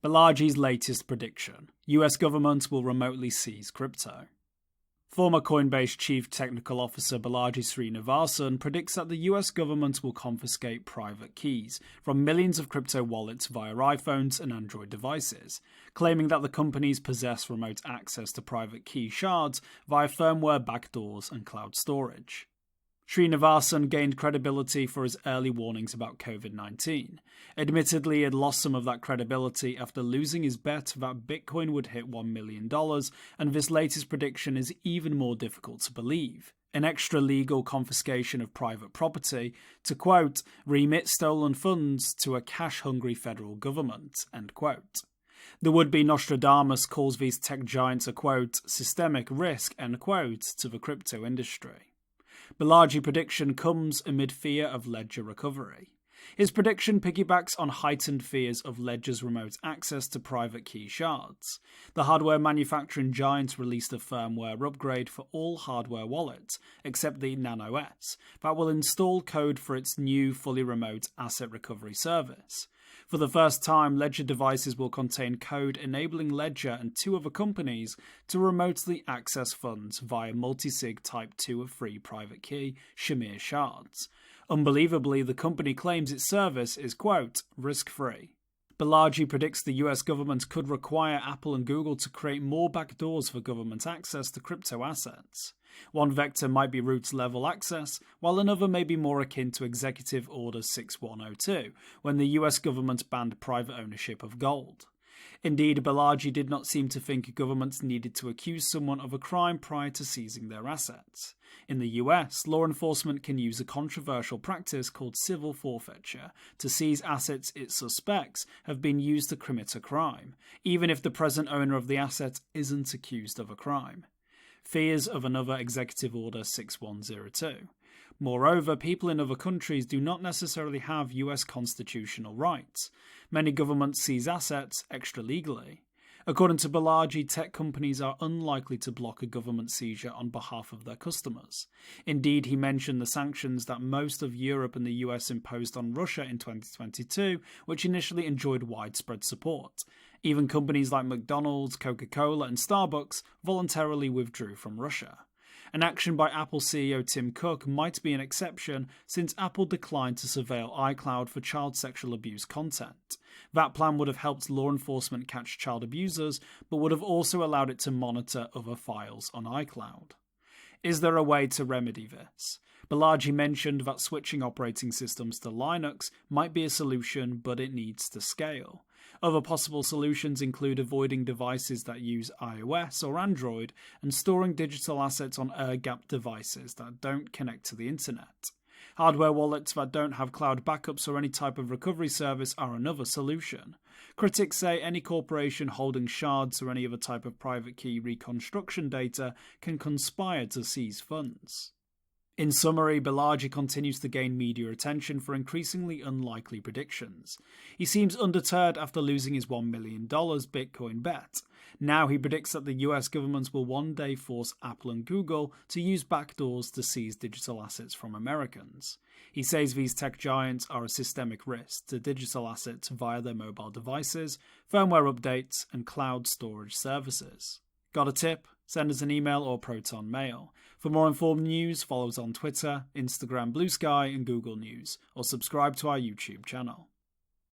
Balaji's latest prediction: US government will remotely seize crypto. Former Coinbase Chief Technical Officer Balaji Srinivasan predicts that the US government will confiscate private keys from millions of crypto wallets via iPhones and Android devices, claiming that the companies possess remote access to private key shards via firmware backdoors and cloud storage. Srinivasan gained credibility for his early warnings about COVID-19. Admittedly, he had lost some of that credibility after losing his bet that Bitcoin would hit $1 million, and this latest prediction is even more difficult to believe. An extra-legal confiscation of private property to, quote, remit stolen funds to a cash-hungry federal government, end quote. The would-be Nostradamus calls these tech giants a, quote, systemic risk, end quote, to the crypto industry. Balaji's prediction comes amid fear of Ledger recovery. His prediction piggybacks on heightened fears of Ledger's remote access to private key shards. The hardware manufacturing giant released a firmware upgrade for all hardware wallets, except the Nano S, that will install code for its new fully remote asset recovery service. For the first time, Ledger devices will contain code enabling Ledger and two other companies to remotely access funds via multi-sig Type 2 of 3 private key Shamir shards. Unbelievably, the company claims its service is, quote, risk-free. Balaji predicts the US government could require Apple and Google to create more backdoors for government access to crypto assets. One vector might be root-level access, while another may be more akin to Executive Order 6102, when the US government banned private ownership of gold. Indeed, Balaji did not seem to think governments needed to accuse someone of a crime prior to seizing their assets. In the US, law enforcement can use a controversial practice called civil forfeiture to seize assets it suspects have been used to commit a crime, even if the present owner of the asset isn't accused of a crime. Fears of another Executive Order 6102. Moreover, people in other countries do not necessarily have US constitutional rights. Many governments seize assets extra-legally. According to Balaji, tech companies are unlikely to block a government seizure on behalf of their customers. Indeed, he mentioned the sanctions that most of Europe and the US imposed on Russia in 2022, which initially enjoyed widespread support. Even companies like McDonald's, Coca-Cola, and Starbucks voluntarily withdrew from Russia. An action by Apple CEO Tim Cook might be an exception, since Apple declined to surveil iCloud for child sexual abuse content. That plan would have helped law enforcement catch child abusers, but would have also allowed it to monitor other files on iCloud. Is there a way to remedy this? Balaji mentioned that switching operating systems to Linux might be a solution, but it needs to scale. Other possible solutions include avoiding devices that use iOS or Android and storing digital assets on gov't devices that don't connect to the internet. Hardware wallets that don't have cloud backups or any type of recovery service are another solution. Critics say any corporation holding shards or any other type of private key reconstruction data can conspire to seize funds. In summary, Balaji continues to gain media attention for increasingly unlikely predictions. He seems undeterred after losing his $1 million Bitcoin bet. Now he predicts that the US government will one day force Apple and Google to use backdoors to seize digital assets from Americans. He says these tech giants are a systemic risk to digital assets via their mobile devices, firmware updates, and cloud storage services. Got a tip? Send us an email or Proton Mail. For more informed news, follow us on Twitter, Instagram, Blue Sky, and Google News, or subscribe to our YouTube channel.